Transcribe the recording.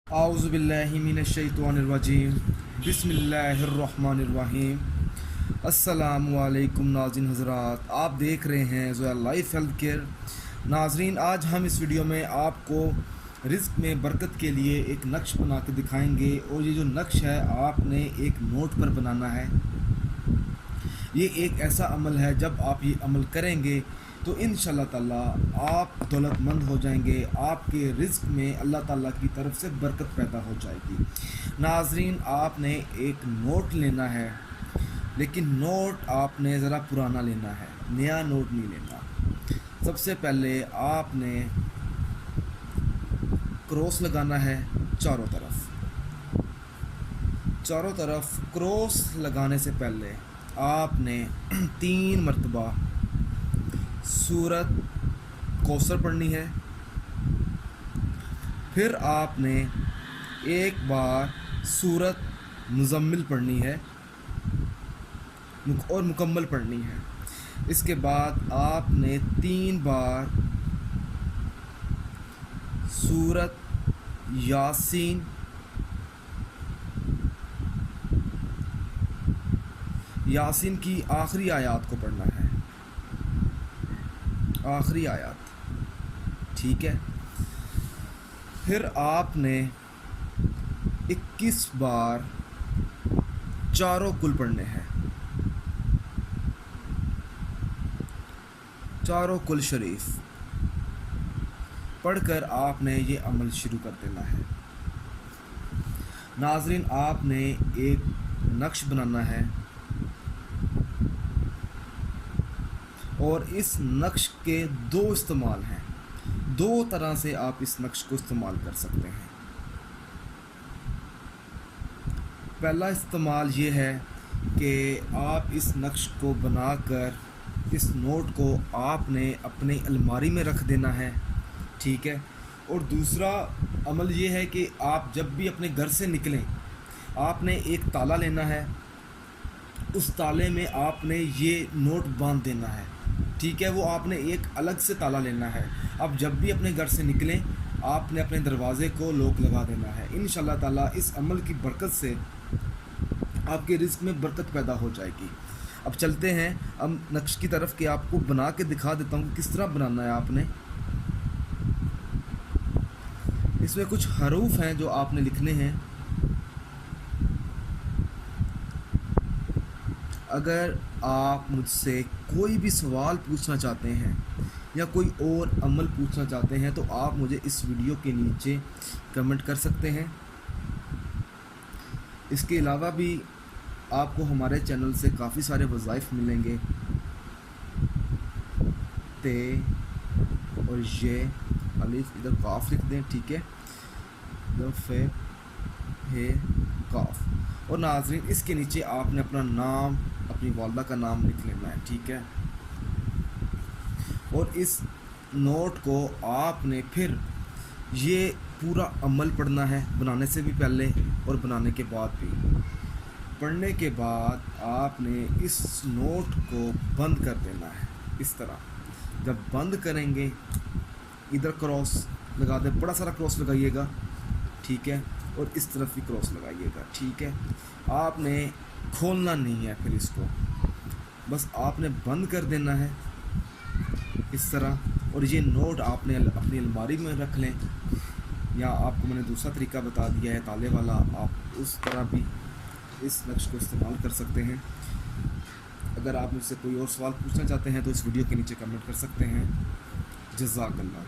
आऊज़ु बिल्लाहि मिनश्शैतानिर्रजीम बिस्मिल्लाहिर्रहमानिर्रहीम। अस्सलामु अलैकुम नाज़रीन हज़रात, आप देख रहे हैं ज़ोया लाइफ हेल्थ केयर। नाज़रीन, आज हम इस वीडियो में आपको रिज़्क़ में बरकत के लिए एक नक्श बना के दिखाएंगे। और ये जो नक्श है आपने एक नोट पर बनाना है। ये एक ऐसा अमल है, जब आप ये अमल करेंगे तो इंशाअल्लाह ताला आप दौलतमंद हो जाएंगे। आपके रिज़्क़ में अल्लाह ताला की तरफ से बरकत पैदा हो जाएगी। नाज़रीन, आपने एक नोट लेना है, लेकिन नोट आपने ज़रा पुराना लेना है, नया नोट नहीं लेना। सबसे पहले आपने क्रॉस लगाना है चारों तरफ क्रॉस लगाने से पहले आपने 3 मरतबा सूरत कौसर पढ़नी है। फिर आपने एक बार सूरत मुज़म्मिल पढ़नी है और मुकम्मल पढ़नी है। इसके बाद आपने 3 बार सूरत यासीन की आखिरी आयत को पढ़ना है, आखिरी आयत, ठीक है। फिर आपने 21 बार चारों कुल पढ़ने हैं, चारों कुल शरीफ पढ़कर आपने ये अमल शुरू कर देना है। नाज़रीन, आपने एक नक्श बनाना है और इस नक्श के 2 इस्तेमाल हैं। 2 तरह से आप इस नक्श को इस्तेमाल कर सकते हैं। पहला इस्तेमाल ये है कि आप इस नक्श को बनाकर इस नोट को आपने अपने अलमारी में रख देना है, ठीक है। और दूसरा अमल ये है कि आप जब भी अपने घर से निकलें, आपने एक ताला लेना है, उस ताले में आपने ये नोट बांध देना है, ठीक है। वो आपने एक अलग से ताला लेना है। अब जब भी अपने घर से निकलें, आपने अपने दरवाज़े को लॉक लगा देना है। इंशाअल्लाह ताला इस अमल की बरकत से आपके रिज़्क़ में बरकत पैदा हो जाएगी। अब चलते हैं अब नक्श की तरफ, कि आपको बना के दिखा देता हूँ कि किस तरह बनाना है आपने। इसमें कुछ हरूफ हैं जो आपने लिखने हैं। अगर आप मुझसे कोई भी सवाल पूछना चाहते हैं या कोई और अमल पूछना चाहते हैं तो आप मुझे इस वीडियो के नीचे कमेंट कर सकते हैं। इसके अलावा भी आपको हमारे चैनल से काफ़ी सारे वज़ाइफ मिलेंगे। ते और ये अलिफ इधर काफ लिख दें, ठीक है, फे हे काफ। और नाज़रीन, इसके नीचे आपने अपना नाम, अपनी वालदा का नाम लिख लेना है, ठीक है। और इस नोट को आपने फिर ये पूरा अमल पढ़ना है, बनाने से भी पहले और बनाने के बाद भी। पढ़ने के बाद आपने इस नोट को बंद कर देना है इस तरह। जब बंद करेंगे, इधर क्रॉस लगा दे, बड़ा सारा क्रॉस लगाइएगा, ठीक है, और इस तरफ भी क्रॉस लगाइएगा, ठीक है। आपने खोलना नहीं है फिर इसको, बस आपने बंद कर देना है इस तरह। और ये नोट आपने अपनी अलमारी में रख लें, या आपको मैंने दूसरा तरीका बता दिया है ताले वाला, आप उस तरह भी इस नक्श को इस्तेमाल कर सकते हैं। अगर आप मुझसे कोई और सवाल पूछना चाहते हैं तो इस वीडियो के नीचे कमेंट कर सकते हैं। जज़ाकल्लाह।